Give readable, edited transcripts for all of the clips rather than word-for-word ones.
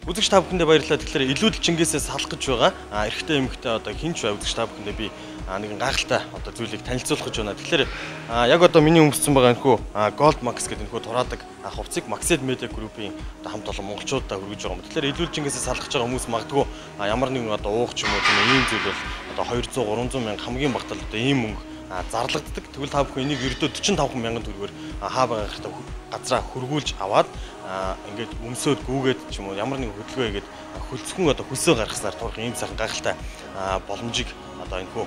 Үзэгч та бүхэндээ баярлалаа. Тэгэхээр илүү л Чингисээс салах гэж байгаа. Эрэгтэй эмэгтэй одоо хинч бай үзэгч та бүхэндээ би нэгэн гайхалтай одоо зүйлийг танилцуулах гэж байна. Тэгэхээр яг одоо миний өмссөн байгаа энэхүү Gold Max гэдэг энэхүү тураадаг хувцсыг Maxed Media Group-ийн хамт олон монголчуудаа хүргэж байгаа юм. Тэгэхээр илүү л Чингисээс салах гэж байгаа хүмүүс магадгүй ямар нэгэн одоо уух ч юм уу тийм ийм зүйл бол одоо 200 300 мянга хамгийн багтал одоо ийм мөнгө зарлагддаг. Тэгвэл та бүхэн энийг ердөө 45 мянган төгрөгөөр хаа байгаа хэрэг газраа хөргүүлж аваад ингээд өмсөөд гүүгээд ч юм уу ямар нэгэн хөдөлгөөн хийгээд хөлцгөн одоо хөлсөө гаргахсаар турах ийм сайхан гайхалтай боломжийг одоо энэхүү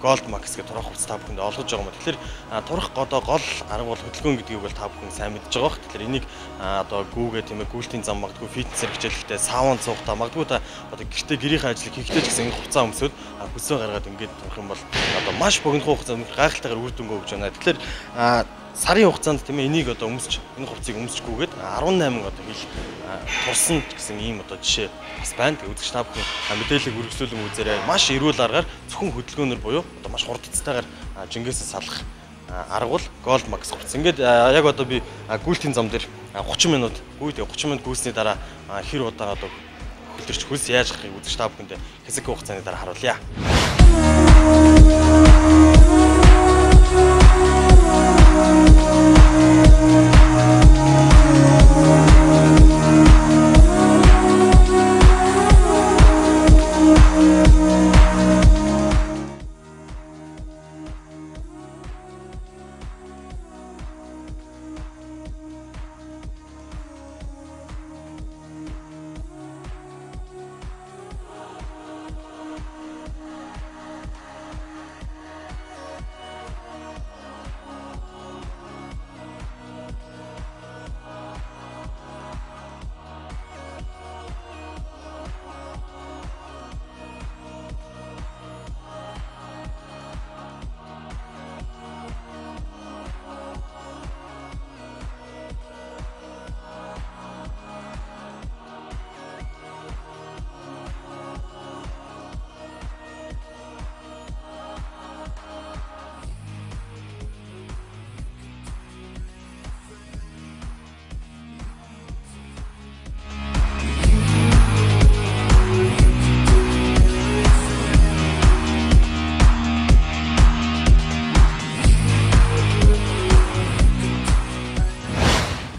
Gold Max гэх турах хувцас та бүхэнд олгож байгаа юм. Тэгэхээр турах одоо гол арга бол хөдөлгөөн гэдгийг бол та бүхэн сайн мэдж байгаа бох. Тэгэхээр энийг одоо гүүгээ тийм ээ гүйлтийн зам магадгүй фитнесээр хичээлэхдээ саун цуухтаа магадгүй та одоо гэртээ гэрийнхээ ажлыг хийхдээ ч гэсэн энэ хувцас өмсөд хөлсөө гаргаад ингээд турах юм бол одоо маш богино хугацаанд гайхалтайгаар үр дүнгээ өгч байна. Тэгэхээр сарын хугацаанд тийм ээ энийг одоо өмсч энэ хувцсыг өмсчгүйгээд 18 одоо хил турсан гэсэн ийм одоо жишээ бас байна. Тэгээ үзэгч та бүхэн мэдээлэл үргэлжлүүлэн үзээрэй. Маш эрүүл аргаар зөвхөн хөдөлгөөнөр буюу одоо маш хурдцтайгаар Чингисээс салах арга бол Gold Max хувцас. Ингээд яг одоо би гүйлтийн зам дээр 30 минут 30 минут гүйсний дараа хэр удаа одоо хөлтөрч хөлс яаж гарахыг үзэгч та бүхэнд хэсэг хугацааны дараа харуулъя.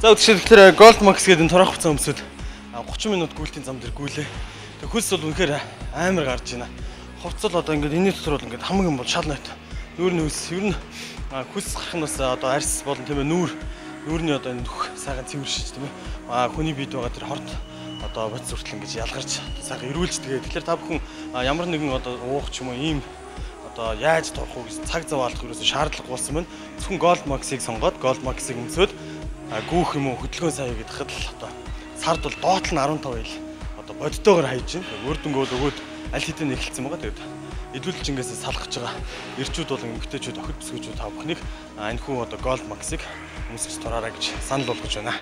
За тэгэхээр Gold Max гэдэг энэ турах хувцас өмсөд 30 минут гүйлтийн зам дээр гүйлээ. Тэг хөлс бол үнэхээр амар гарч байна. Хувцас бол одоо ингээд энэний дотор бол ингээд хамаг юм бол шал найт. Нүүрний хөлс ер нь хөлс гарах нь бас одоо арьс болон тийм ээ нүүрний одоо энэ нөх сайхан цэвэршиж тийм ээ. Хүний биед байгаа тэр хорт одоо боц хүртэл ингээд ялгарч сайхан эрүүлж тэгээ. Тэгэхээр та бүхэн ямар нэгэн одоо уух ч юм уу ийм одоо яаж турах уу гэсэн цаг зав алдах ерөөсөө шаардлага болсон байна. Зөвхөн Gold Max-ыг сонгоод Gold Max-ыг өмсөд гүүх юм уу хөдөлгөөн сайн гэдэг хад л одоо сард бол доотлол нь 15 ил одоо бодтойгоор хайж байна. Үр дүнгээ бол өгөөд аль хэдийн эхэлсэн байгаа. Тэгээд эдүүлж Чингисээс салах гэж байгаа эрчүүд бол эмгтээчүүд охид бүсгүйчүүд та бүхнийг энэхүү одоо Gold Max-ыг өмсөж тураарай гэж санал болгож байна.